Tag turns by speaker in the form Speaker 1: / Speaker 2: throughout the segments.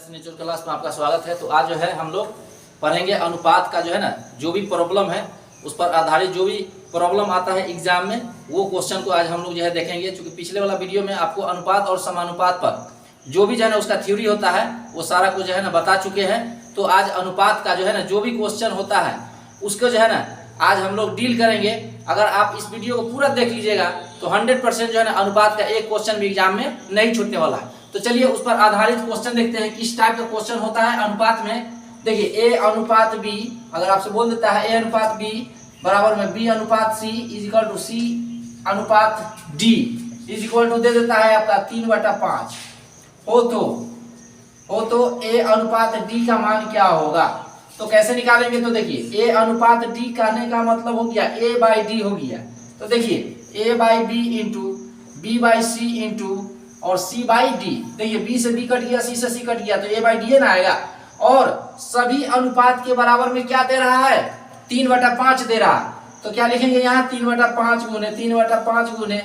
Speaker 1: Natural class में आपका स्वागत है। तो आज जो है हम लोग पढ़ेंगे अनुपात का जो है ना, जो भी प्रॉब्लम है उस पर आधारित जो भी प्रॉब्लम आता है एग्जाम में, वो क्वेश्चन को आज हम लोग जो है देखेंगे। क्योंकि पिछले वाला वीडियो में आपको अनुपात और समानुपात पर जो भी जो है ना उसका थ्योरी होता है वो सारा कुछ जो है ना बता चुके हैं। तो आज अनुपात का जो है ना जो भी क्वेश्चन होता है उसको जो है ना आज हम लोग डील करेंगे। अगर आप इस वीडियो को पूरा देख लीजिएगा तो 100% जो है ना अनुपात का एक क्वेश्चन भी एग्जाम में नहीं छूटने वाला है। तो चलिए उस पर आधारित क्वेश्चन देखते हैं किस टाइप का क्वेश्चन होता है अनुपात में। देखिए a अनुपात b, अगर आपसे बोल देता है a अनुपात b बराबर में b अनुपात c is equal to c अनुपात d इज इक्वल टू दे देता है आपका 3/5 हो तो a अनुपात d का मान क्या होगा। तो कैसे निकालेंगे, तो देखिए a अनुपात d कहने का मतलब हो गया a बाई d हो गया। तो देखिए a by b into b by c into और c बाई d। देखिए b से b कट गया, c से c कट गया, तो a बाई d ना आएगा। और सभी अनुपात के बराबर में क्या दे रहा है, 3/5 दे रहा है। तो क्या लिखेंगे यहाँ 3/5 गुने 3/5 गुने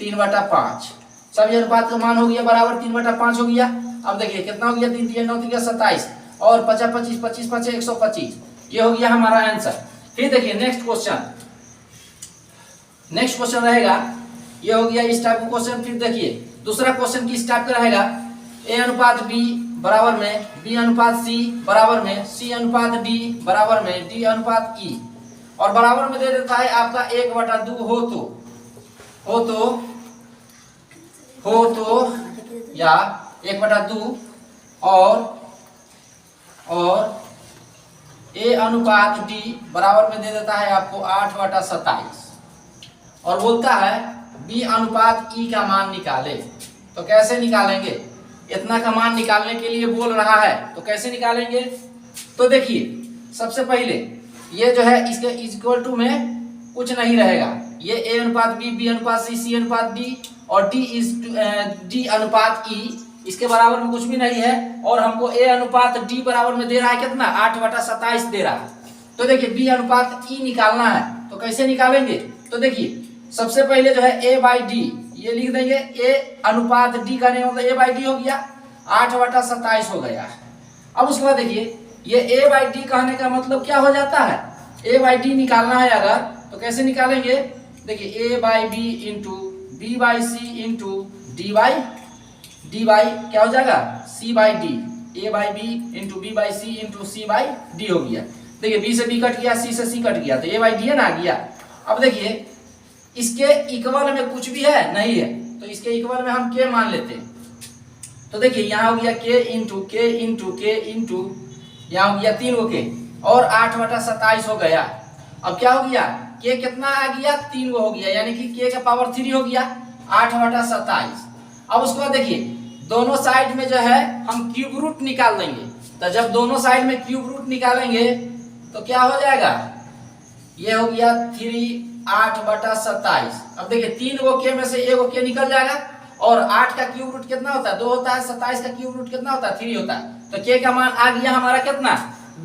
Speaker 1: 3/5। सभी अनुपात का मान हो गया बराबर 3/5 हो गया। अब देखिए कितना हो गया, 3 3 9 3 27 और 50 25 25 5 125। ये हो गया हमारा आंसर। फिर देखिए नेक्स्ट क्वेश्चन रहेगा, ये हो गया इस टाइप का क्वेश्चन। फिर देखिए दूसरा क्वेश्चन किस टाइप का रहेगा, a अनुपात b बराबर में b अनुपात c बराबर में c अनुपात d बराबर में d अनुपात e और बराबर में दे देता है आपका 1/2 हो तो या 1/2 और a अनुपात d बराबर में दे देता है आपको 8/27 और बोलता है b अनुपात e का मान निकाले। तो कैसे निकालेंगे, इतना का मान निकालने के लिए बोल रहा है, तो कैसे निकालेंगे। तो देखिए सबसे पहले ये जो है इसके इक्वल टू में कुछ नहीं रहेगा, ये a अनुपात b b अनुपात c c अनुपात d और d अनुपात e इसके बराबर में कुछ भी नहीं है। और हमको a अनुपात d बराबर में दे रहा है कितना, 8/27 दे रहा है। तो देखिए b अनुपात e निकालना है, तो कैसे निकालेंगे। तो देखिए सबसे पहले जो है a बाई d ये लिख देंगे, a अनुपात d का नहीं मतलब a बाई d हो गया 8/27 हो गया। अब उसके बाद देखिए ये a बाई d कहने का मतलब क्या हो जाता है, a बाई d निकालना है अगर, तो कैसे निकालेंगे। देखिए a by b into b by c into d by क्या हो जाएगा c by d, a by b into b by c into c by d हो गया। देखिए b से b कट गया, c से c कट गया, तो a बाई d ना आ गया। अब देखिए इसके इक्वल में कुछ भी है नहीं है, तो इसके इक्वल में हम k मान लेते हैं। तो देखिए यहाँ हो गया k इंटू यहाँ हो गया 3 k और 8/27 हो गया। अब क्या हो गया, k कितना आ गया 3 हो गया, यानी कि k का पावर 3 हो गया 8/27। अब उसके बाद देखिए दोनों साइड में जो है हम क्यूब रूट निकाल देंगे। तो जब दोनों साइड में क्यूब रूट निकालेंगे तो क्या हो जाएगा, ये हो गया 8/27। अब देखिए 3 k में से 1 k निकल जाएगा और 8 का क्यूब रूट कितना होता है 2 होता है, 27 का क्यूब रूट कितना होता है 3 होता है। तो k का मान आ गया हमारा कितना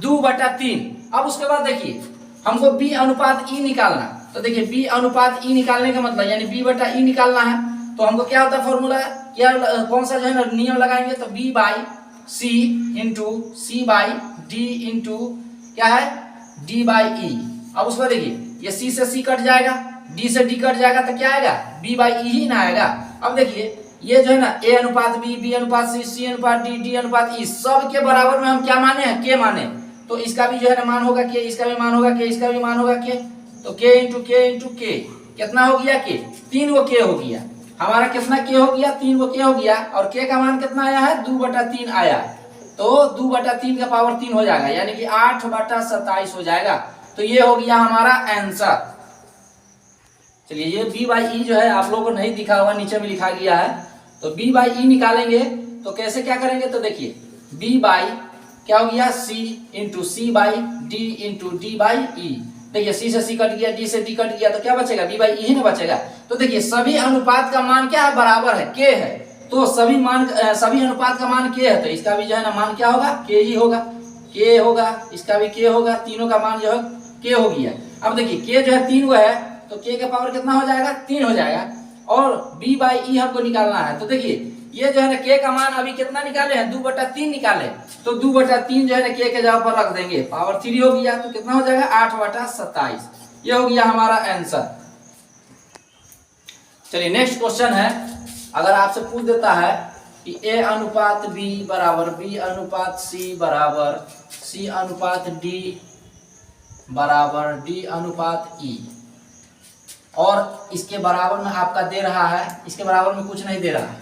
Speaker 1: 2/3। अब उसके बाद देखिए हमको b अनुपात e निकालना। तो देखिए b अनुपात e निकालने का मतलब यानी b/e निकालना है। तो हमको क्या होता है फॉर्मूला, क्या कौन सा जो है ना नियम लगाएंगे, तो b by c into c by d into क्या है d बाई e। अब उसको देखिए ये c से c कट जाएगा, d से d कट जाएगा, तो क्या आएगा b बाई e ही ना आएगा। अब देखिए ये जो है ना a अनुपात b b अनुपात c c अनुपात d d अनुपात e सब के बराबर में हम क्या माने हैं k माने। तो इसका भी जो है ना मान होगा k, इसका भी मान होगा k, इसका भी मान होगा k। तो k इंटू k कितना हो गया k 3 k हो गया हमारा, कितना k हो गया 3 k हो गया। और k का मान कितना आया है 2/3 आया, तो 2/3 का पावर 3 हो जाएगा, यानी कि 8/27 हो जाएगा। तो ये हो गया हमारा आंसर। चलिए ये b बाई e जो है आप लोगों को नहीं दिखा हुआ, नीचे में लिखा गया है। तो b बाई e निकालेंगे तो कैसे क्या करेंगे, तो देखिए b बाई क्या हो गया c into c by d into d by e। देखिए c से c कट गया, d से d कट गया, तो क्या बचेगा b बाई e ही ना बचेगा। तो देखिए सभी अनुपात का मान क्या है बराबर है k है, तो सभी अनुपात का मान k है, तो इसका भी जो है ना मान क्या होगा k ही होगा, k होगा, इसका भी k होगा, तीनों का मान जो है k हो गया। अब देखिए k जो है 3 है, तो k का पावर कितना हो जाएगा 3 हो जाएगा। और b बाई e हमको निकालना है। तो देखिए ये जो है ना के का मान अभी कितना निकाले हैं 2/3 निकाले, तो 2/3 जो है ना के जगह पर रख देंगे, पावर 3 हो गया तो कितना हो जाएगा 8/27। ये हो गया हमारा आंसर। चलिए नेक्स्ट क्वेश्चन है, अगर आपसे पूछ देता है कि A अनुपात B बराबर B अनुपात C बराबर C अनुपात D बराबर D अनुपात E, और इसके बराबर में आपका दे रहा है, इसके बराबर में कुछ नहीं दे रहा है,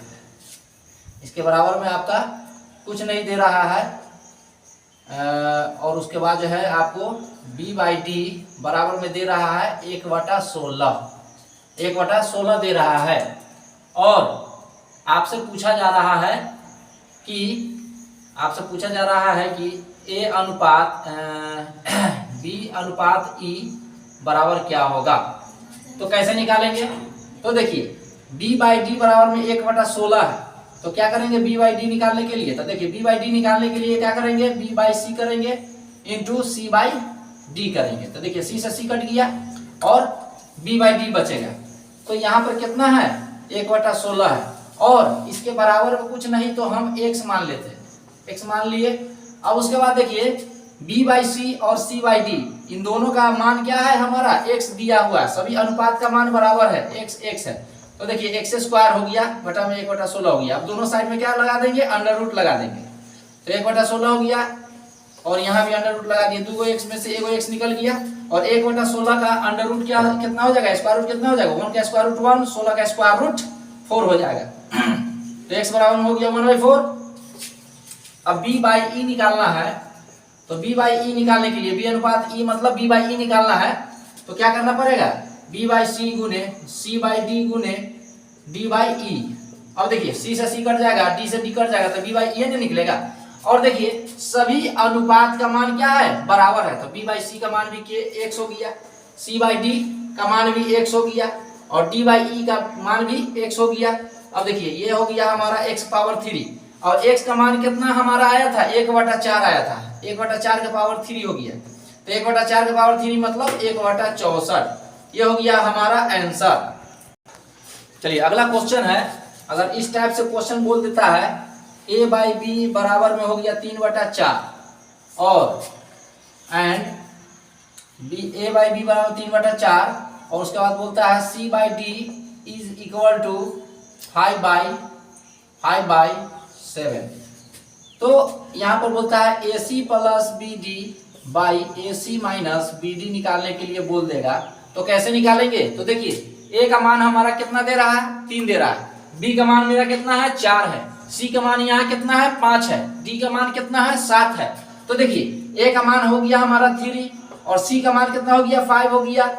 Speaker 1: इसके बराबर में आपका कुछ नहीं दे रहा है, और उसके बाद जो है आपको B/D बराबर में दे रहा है 1/16, 1/16 दे रहा है, और आपसे पूछा जा रहा है कि A अनुपात B अनुपात E बराबर क्या होगा। तो कैसे निकालेंगे, तो देखिए B/D बराबर में 1/16 है, तो क्या करेंगे B/D निकालने के लिए, तो देखिए B/D निकालने के लिए क्या करेंगे B/C करेंगे इंटू C/D करेंगे, तो देखिए C से C कट गया और B/D बचेगा, तो यहाँ पर कितना है 1/16 है, और इसके बराबर में कुछ नहीं तो हम x मान लेते हैं, x मान लिए। अब उसके बाद देखिए B/C और C/D इन दोनों का मान क्या है हमारा x दिया हुआ है, सभी अनुपात का मान बराबर है, x है, तो देखिए x² हो गया बटा में 1/16 हो गया। अब दोनों साइड में क्या लगा देंगे अंडर रूट लगा देंगे, तो 1/16 हो गया, और यहाँ भी अंडर रूट लगा दिए, 2 x में से 1 x निकल गया, और 1/16 का अंडर रूट क्या कितना हो जाएगा, स्क्वायर रूट कितना हो जाएगा 1 का स्क्वायर रूट 1, 16 का स्क्वायर रूट 4 हो जाएगा, तो x बराबर हो गया 1/4। अब B/E निकालना है, तो B/E निकालने के लिए B अनुपात E मतलब B/E निकालना है, तो क्या करना पड़ेगा B/C गुने C/D गुने D/E। अब देखिए C से C कट जाएगा, D से D कट जाएगा, तो B/E नहीं निकलेगा, और देखिए सभी अनुपात का मान क्या है बराबर है, तो B/C का मान भी x हो गया, C/D का मान भी x हो गया, और D/E का मान भी x हो गया। अब देखिए ये हो गया हमारा x⁻3, और x का मान कितना हमारा आया था 1/4 आया था, 1/4 का पावर 3 हो गया, तो 1/4 का पावर 3 मतलब 1/64, ये हो गया हमारा आंसर। चलिए अगला क्वेश्चन है, अगर इस टाइप से क्वेश्चन बोल देता है A/B बराबर में हो गया 3/4, और एंड A/B बराबर 3/4, और उसके बाद बोलता है C/D इज इक्वल टू 5/7। तो यहाँ पर बोलता है AC plus BD by AC minus BD निकालने के लिए बोल देगा, तो कैसे निकालेंगे, तो देखिए A का मान हमारा कितना दे रहा है 3 दे रहा है, B का मान मेरा कितना है 4 है, C का मान यहाँ कितना है 5 है, D का मान कितना है 7 है, तो देखिए A का मान हो गया हमारा 3, और C का मान कितना हो गया 5 हो गया,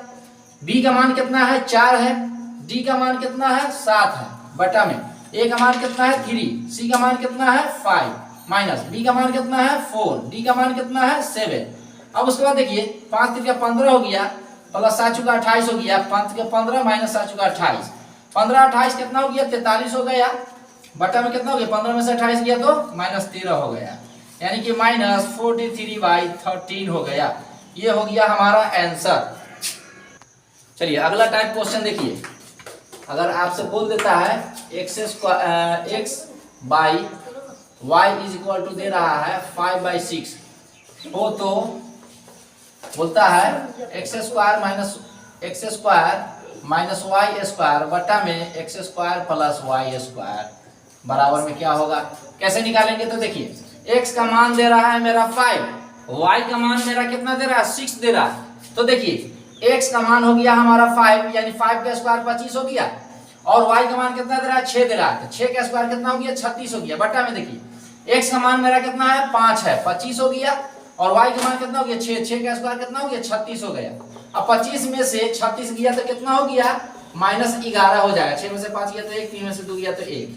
Speaker 1: B का मान कितना है 4 है, D का मान कितना है 7 है, बटा में A का मान कितना है 3, C का मान कितना है 5, माइनस B का मान कितना है 4, D का मान कितना है 7। अब उसके बाद देखिए 5 3 15 हो गया, प्लस 7 चुका 28 हो गया, 5 3 15 माइनस 7 चुका 28, 15 28 कितना हो गया 43 हो गया, बटा में कितना हो गया 15 में से 28 गया तो -13 हो गया, यानी कि -43/13 हो गया, ये हो गया हमारा आंसर। चलिए अगला टाइप क्वेश्चन देखिए, अगर आपसे बोल देता है x/y इज इक्वल टू दे रहा है 5/6 हो, तो बोलता है x² माइनस y² बटा में x² प्लस y² बराबर में क्या होगा, कैसे निकालेंगे, तो देखिए x का मान दे रहा है मेरा 5, y का मान मेरा कितना दे रहा है 6 दे रहा है, तो देखिए x का मान हो गया हमारा 5, यानी 5 का स्क्वायर 25 हो गया, और y का मान कितना दे रहा है 6 दे रहा है, तो 6 का स्क्वायर कितना हो गया 36 हो गया, बटा में देखिए x का मान मेरा कितना है 5 है 25 हो गया, और y का मान कितना हो गया 6, 6 का स्क्वायर कितना हो गया 36 हो गया। अब 25 में से 36 गया तो कितना हो गया -11 हो जाएगा, 6 में से 5 गया तो 1, 3 में से 2 गया तो 1।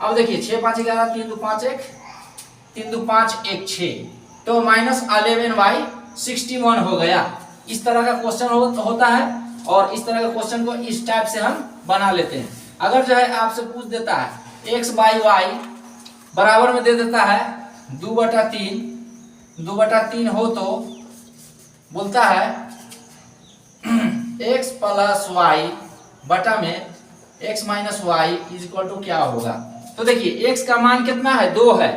Speaker 1: अब देखिए 6 5 11 3 2 5 1 3 2 5 1 6, तो -11/61 हो गया। इस तरह का क्वेश्चन होता है, और इस तरह का क्वेश्चन को इस टाइप से हम बना लेते हैं। अगर जो है आपसे पूछ देता है x/y बराबर में दे देता है 2/3 हो, तो बोलता है x प्लस y बटा में x माइनस y इज इक्वल टू क्या होगा, तो तो देखिए x का मान कितना है 2 है,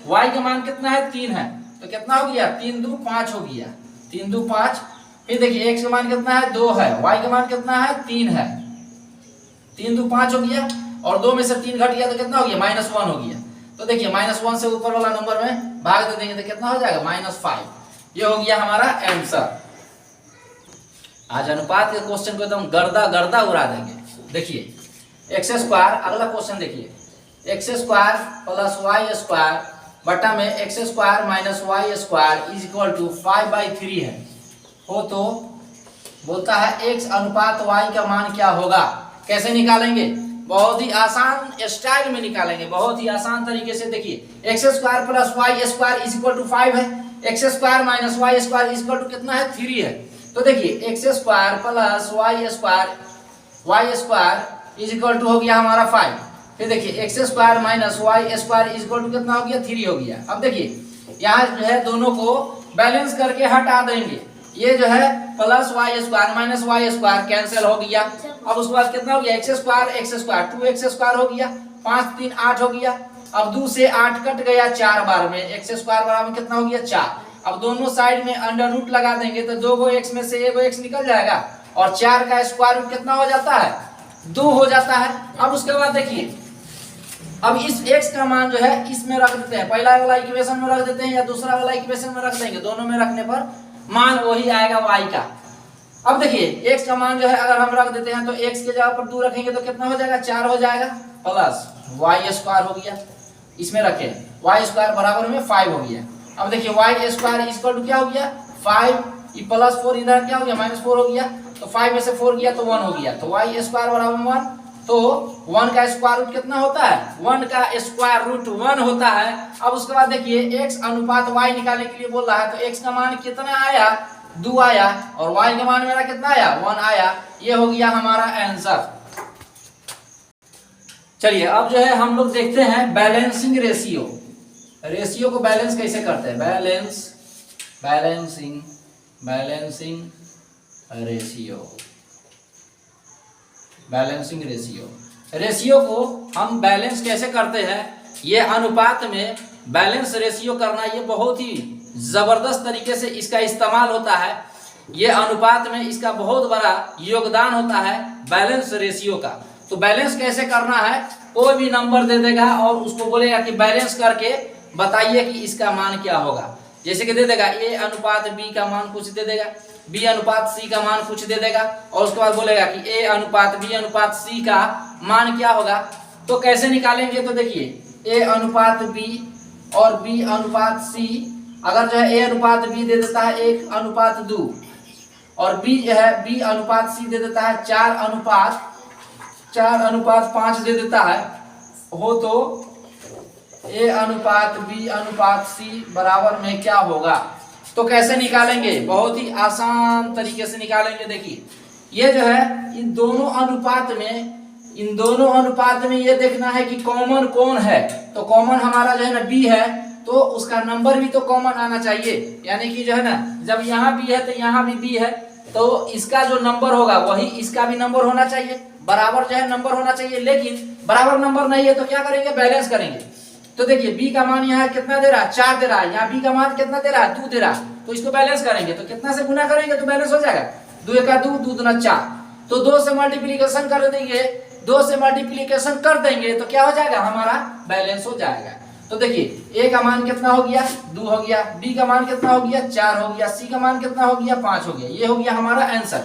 Speaker 1: y का मान कितना है 3 है, तो कितना हो गया 3 2 5 हो गया, 3 2 5। फिर देखिए x का मान कितना है 2 है, y का मान कितना है 3 है, 3 2 5 हो गया, और 2 में से 3 घट गया तो कितना हो गया -1 हो गया। तो देखिए -1 से ऊपर वाला नंबर में भाग दे देंगे तो कितना हो जाएगा -5। ये हो गया हमारा आंसर। आज अनुपात के क्वेश्चन को एकदम गर्दा गर्दा उड़ा देंगे। देखिए एक्स स्क्वायर, अगला क्वेश्चन देखिए X square plus Y square बटा में X square minus Y square is equal to 5/3 है हो, तो बोलता है x अनुपात y का मान क्या होगा। कैसे निकालेंगे, बहुत ही आसान स्टाइल में निकालेंगे, बहुत ही आसान तरीके से। देखिए X square plus Y square is equal to 5 है, X square minus Y square is equal to कितना है 3 है। तो देखिए X square plus Y square is equal to हो गया हमारा 5। फिर देखिए X square minus Y square is equal to कितना हो गया 3 हो गया। अब देखिए यहाँ जो है दोनों को बैलेंस करके हटा देंगे, ये जो है plus Y square minus Y square cancel हो गया। अब उसके बाद कितना हो गया एक्स स्क्वायर 2x स्क्वायर हो गया, 5 3 8 हो गया। अब 2 से 8 कट गया 4 बार में, एक्स स्क्वायर बराबर कितना हो गया 4। अब दोनों साइड में अंडर रूट लगा देंगे तो 2 x में से 1 x निकल जाएगा, और 4 का स्क्वायर रूट कितना हो जाता है 2 हो जाता है। अब उसके बाद देखिए अब इस x का मान जो है इसमें रख देते हैं, पहला वाला इक्वेशन में रख देते हैं या दूसरा वाला इक्वेशन में रख देंगे, दोनों में रखने पर मान वही आएगा y का। अब देखिए x का मान जो है अगर हम रख देते हैं तो x के जगह पर 2 रखेंगे तो कितना हो जाएगा 4 हो जाएगा, प्लस y स्क्वायर हो गया, इसमें रखे y स्क्वायर बराबर में 5 हो गया। अब देखिए y स्क्वायर इक्वल टू क्या हो गया 5, ये प्लस 4 इधर क्या हो गया -4 हो गया, तो 5 में से 4 गया तो 1 हो गया, तो y स्क्वायर बराबर 1। तो 1 का स्क्वायर रूट कितना होता है 1 का स्क्वायर रूट 1 होता है। अब उसके बाद देखिए x अनुपात y निकालने के लिए बोल रहा है, तो x का मान कितना आया 2 आया, और y का मान मेरा कितना आया 1 आया। ये हो गया हमारा आंसर। चलिए अब जो है हम लोग देखते हैं बैलेंसिंग रेशियो। रेशियो को बैलेंस कैसे करते हैं, बैलेंसिंग रेशियो। रेशियो को हम बैलेंस कैसे करते हैं, ये अनुपात में बैलेंस रेशियो करना ये बहुत ही जबरदस्त तरीके से इसका इस्तेमाल होता है। ये अनुपात में इसका बहुत बड़ा योगदान होता है बैलेंस रेशियो का। तो बैलेंस कैसे करना है, कोई भी नंबर दे देगा और उसको बोलेगा कि बैलेंस करके बताइए कि इसका मान क्या होगा। जैसे कि दे देगा a अनुपात b का मान कुछ दे देगा, b अनुपात c का मान कुछ दे देगा, और उसके बाद बोलेगा कि a अनुपात b अनुपात c का मान क्या होगा। तो कैसे निकालेंगे, तो देखिए a अनुपात b और b अनुपात c, अगर जो है a अनुपात b दे देता है 1 अनुपात 2, और b जो है b अनुपात c दे देता है 4 अनुपात 5 दे देता है हो, तो a अनुपात b अनुपात c बराबर में क्या होगा। तो कैसे निकालेंगे, बहुत ही आसान तरीके से निकालेंगे। देखिए ये जो है इन दोनों अनुपात में ये देखना है कि कॉमन कौन है। तो कॉमन हमारा जो है ना b है, तो उसका नंबर भी तो कॉमन आना चाहिए, यानी कि जो है ना जब यहाँ b है तो यहाँ भी b है, तो इसका जो नंबर होगा वही इसका भी नंबर होना चाहिए, बराबर जो है नंबर होना चाहिए। लेकिन बराबर नंबर नहीं है तो क्या करेंगे, बैलेंस करेंगे। तो देखिए b का मान यहाँ कितना दे रहा है 4 दे रहा है, यहाँ b का मान कितना दे रहा है 2 दे रहा है, तो इसको बैलेंस करेंगे तो कितना से गुना करेंगे तो बैलेंस हो जाएगा 2 1 2 2 दूना 4, तो 2 से मल्टीप्लिकेशन कर देंगे, 2 से मल्टीप्लिकेशन कर देंगे तो क्या हो जाएगा हमारा बैलेंस हो जाएगा। तो देखिए a का मान कितना हो गया 2 हो गया, b का मान कितना हो गया 4 हो गया, c का मान कितना हो गया 5 हो गया। ये हो गया हमारा आंसर।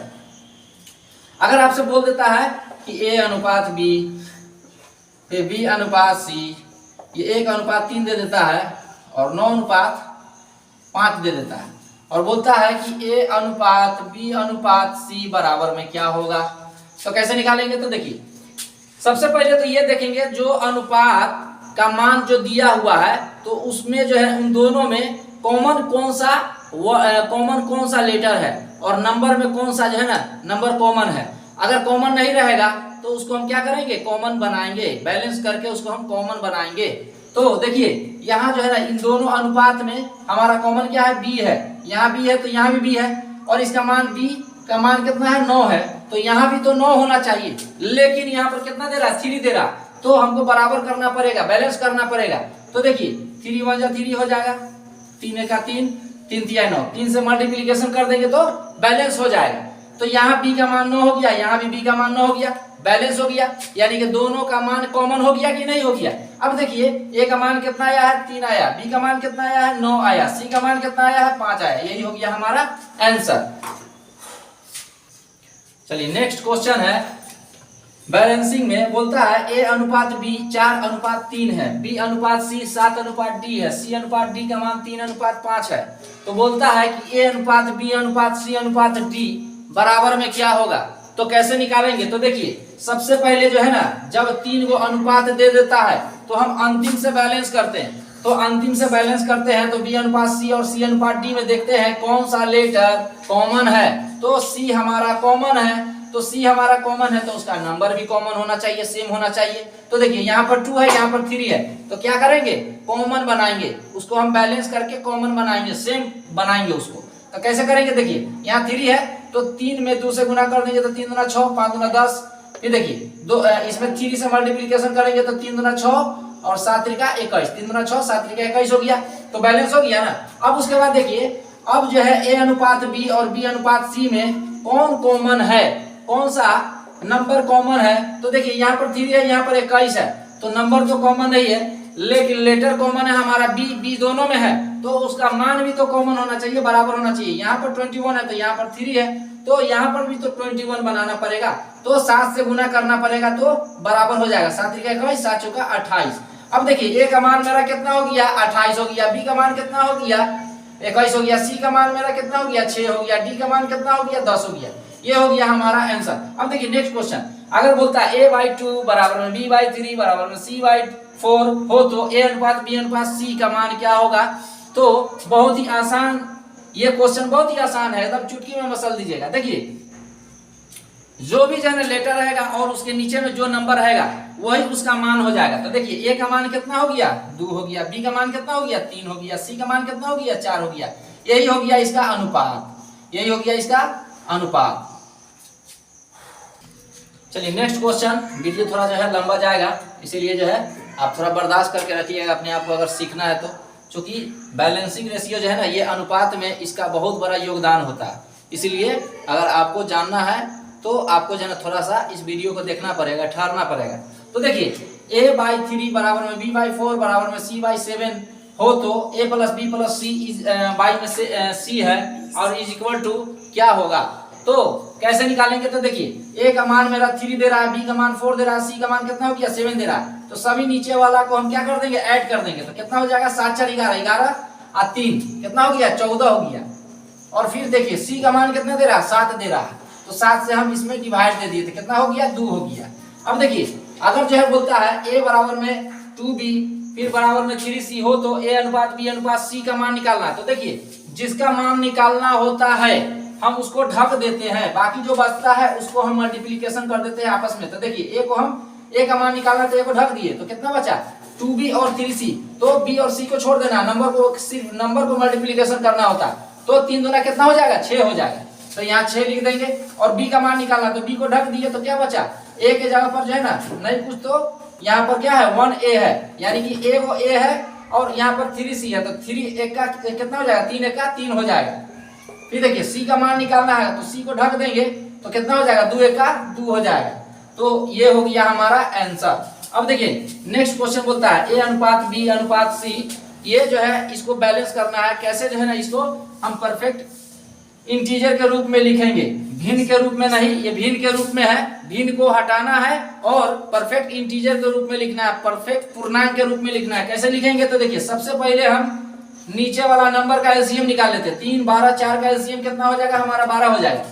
Speaker 1: अगर आपसे बोल देता है कि a अनुपात b फिर b अनुपात c, ये 1 अनुपात 3 दे देता है और 9 अनुपात 5 दे देता है, और बोलता है कि a अनुपात b अनुपात c बराबर में क्या होगा। तो कैसे निकालेंगे, तो देखिए सबसे पहले तो ये देखेंगे जो अनुपात का मान जो दिया हुआ है तो उसमें जो है उन दोनों में कॉमन कौन सा लेटर है और नंबर में कौन सा जो है ना नंबर कॉमन है। अगर कॉमन नहीं रहेगा तो उसको हम क्या करेंगे, कॉमन बनाएंगे, बैलेंस करके उसको हम कॉमन बनाएंगे। तो देखिए यहाँ जो है ना इन दोनों अनुपात में हमारा कॉमन क्या है b है, यहाँ b है तो यहाँ भी b है, और इसका मान b का मान कितना है 9 है, तो यहाँ भी तो 9 होना चाहिए, लेकिन यहाँ पर कितना दे रहा है 3 दे रहा, तो हमको बराबर करना पड़ेगा, बैलेंस करना पड़ेगा। तो देखिए 3 1 जा 3 हो जाएगा, 3 1 3, 3 3 9, 3 से मल्टीप्लीकेशन कर देंगे तो बैलेंस हो जाएगा। तो यहाँ b का मान 9 हो गया, यहाँ भी b का मान 9 हो गया, बैलेंस हो गया, यानी कि दोनों का मान कॉमन हो गया कि नहीं हो गया। अब देखिए a का मान कितना आया है 3 आया, b का मान कितना आया है 9 आया, c का मान कितना आया है 5 आया, यही हो गया हमारा आंसर। चलिए नेक्स्ट क्वेश्चन है, बैलेंसिंग में बोलता है a अनुपात b 4 अनुपात 3 है, b अनुपात c 7 अनुपात d है, c अनुपात d का मान 3 अनुपात 5 है। तो बोलता है कि a अनुपात b अनुपात c अनुपात d बराबर में क्या होगा। तो कैसे निकालेंगे, तो देखिए सबसे पहले जो है ना, जब 3 को अनुपात दे देता है तो हम अंतिम से बैलेंस करते हैं। तो अंतिम से बैलेंस करते हैं तो b अनुपात c और c अनुपात d में देखते हैं कौन सा लेटर कॉमन है। तो c हमारा कॉमन है, तो c हमारा कॉमन है तो उसका नंबर भी कॉमन होना चाहिए, सेम होना चाहिए। तो देखिए यहाँ पर 2 है, यहाँ पर 3 है, तो क्या करेंगे कॉमन बनाएंगे, उसको हम बैलेंस करके कॉमन बनाएंगे, सेम बनाएंगे उसको। तो कैसे करेंगे, देखिए यहाँ 3 है तो 3 में 2 से गुना कर देंगे तो 3 दूना 6, 5 दूना 10। फिर देखिए दो इसमें 3 से मल्टीप्लीकेशन करेंगे तो 3 दूना 6 और 7 त्रिका 21, 3 दूना 6 7 त्रिका 21 हो गया, तो बैलेंस हो गया ना। अब उसके बाद देखिए अब जो है a अनुपात b और b अनुपात c में कौन कॉमन है, कौन सा नंबर कॉमन है। तो देखिए यहाँ पर 3 है, यहाँ पर 21 है, तो नंबर तो कॉमन नहीं है, लेकिन लेटर कॉमन है हमारा b दोनों में है, तो उसका मान भी तो कॉमन होना चाहिए, बराबर होना चाहिए। यहाँ पर 21 है तो यहाँ पर 3 है, तो यहाँ पर भी तो 21 बनाना पड़ेगा, तो 7 से गुना करना पड़ेगा तो बराबर हो जाएगा। 7 त्रिका 21, 7 चौका 28। अब देखिए a का मान मेरा कितना हो गया 28 हो गया, b का मान कितना हो गया 21 हो गया, c का मान मेरा कितना हो गया 6 हो गया, d का मान कितना हो गया 10 हो गया, ये हो गया हमारा आंसर। अब देखिए नेक्स्ट क्वेश्चन, अगर बोलता है a/2 बराबर में b/3 बराबर में c/4 हो तो a अनुपात b अनुपात c का मान क्या होगा। तो बहुत ही आसान, ये क्वेश्चन बहुत ही आसान है, एकदम चुटकी में मसल दीजिएगा। देखिए जो भी जनरेटर रहेगा और उसके नीचे में जो नंबर रहेगा वही उसका मान हो जाएगा। तो देखिए a का मान कितना हो गया 2 हो गया, b का मान कितना हो गया 3 हो गया, c का मान कितना हो गया 4 हो गया, यही हो गया इसका अनुपात, यही हो गया इसका अनुपात। चलिए नेक्स्ट क्वेश्चन, वीडियो थोड़ा जो है लंबा जाएगा, इसीलिए जो है आप थोड़ा बर्दाश्त करके रखिएगा अपने आप को अगर सीखना है तो, क्योंकि बैलेंसिंग रेशियो जो है ना ये अनुपात में इसका बहुत बड़ा योगदान होता है, इसलिए अगर आपको जानना है तो आपको जो है ना थोड़ा सा इस वीडियो को देखना पड़ेगा, ठहरना पड़ेगा। तो देखिए a/3 बराबर में b/4 बराबर में c/7 हो तो a plus b plus c by में c है और इज इक्वल टू क्या होगा। तो कैसे निकालेंगे, तो देखिए a का मान मेरा 3 दे रहा है, b का मान 4 दे रहा है, c का मान कितना हो गया 7 दे रहा है, तो सभी नीचे वाला को हम क्या कर देंगे ऐड कर देंगे, तो कितना हो जाएगा 7 4 11 11 और 3 कितना हो गया 14 हो गया। और फिर देखिए c का मान कितना दे रहा है 7 दे रहा है, तो 7 से हम इसमें डिवाइड दे दिए तो कितना हो गया 2 हो गया। अब देखिए अगर जो है बोलता है a बराबर में 2b फिर बराबर में 3c हो तो a अनुपात b अनुपात c का मान निकालना। तो देखिए जिसका मान निकालना होता है हम उसको ढक देते हैं, बाकी जो बचता है उसको हम मल्टीप्लीकेशन कर देते हैं आपस में। तो देखिए a को हम a का मान निकालना तो a को ढक दिए तो कितना बचा 2b और 3c, तो b और c को छोड़ देना, नंबर को सिर्फ नंबर को मल्टीप्लीकेशन करना होता है, तो 3 दूना कितना हो जाएगा 6 हो जाएगा, तो यहाँ 6 लिख देंगे। और b का मान निकालना तो b को ढक दिए तो क्या बचा a के जगह पर जो है ना नहीं कुछ, तो यहाँ पर क्या है 1a है, यानी कि a वो a है और यहाँ पर 3c है, तो 3 1 का कितना हो जाएगा 3 1 का 3 हो जाएगा। फिर देखिए c का मान निकालना है तो c को ढक देंगे तो कितना हो जाएगा 2 1 का 2 हो जाएगा, तो ये हो गया हमारा आंसर। अब देखिए नेक्स्ट क्वेश्चन बोलता है a अनुपात b अनुपात c, ये जो है इसको बैलेंस करना है, कैसे जो है ना इसको हम परफेक्ट इंटीजर के रूप में लिखेंगे, भिन्न के रूप में नहीं, ये भिन्न के रूप में है, भिन्न को हटाना है और परफेक्ट इंटीजर के रूप में लिखना है, परफेक्ट पूर्णांक के रूप में लिखना है। कैसे लिखेंगे, तो देखिए सबसे पहले हम नीचे वाला नंबर का एलसीएम निकाल लेते हैं। 3 12 4 का एलसीएम कितना हो जाएगा हमारा 12 हो जाएगा,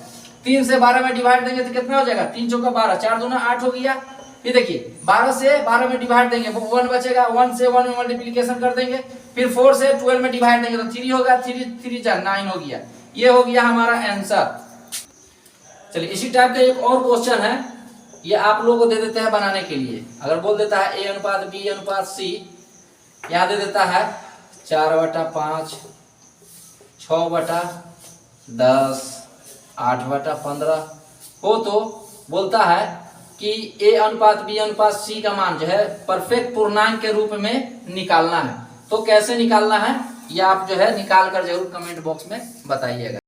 Speaker 1: 3 से 12 में डिवाइड देंगे तो कितना हो जाएगा 3 चौका 12 4 दूना 8 हो गया। फिर देखिए 12 से 12 में डिवाइड देंगे 1 बचेगा, 1 से 1 में मल्टीप्लीकेशन कर देंगे, फिर 4 से 12 में डिवाइड देंगे तो 3 होगा, 3 3 9 हो गया, ये हो गया हमारा आंसर। चलिए इसी टाइप का एक और क्वेश्चन है, ये आप लोगों को दे देते हैं बनाने के लिए। अगर बोल देता है a अनुपात b अनुपात c, यहाँ दे देता है 4/5 6/10 8/15 हो तो बोलता है कि ए अनुपात बी अनुपात सी का मान जो है परफेक्ट पूर्णांक के रूप में निकालना है। तो कैसे निकालना है ये आप जो है निकाल कर जरूर कमेंट बॉक्स में बताइएगा।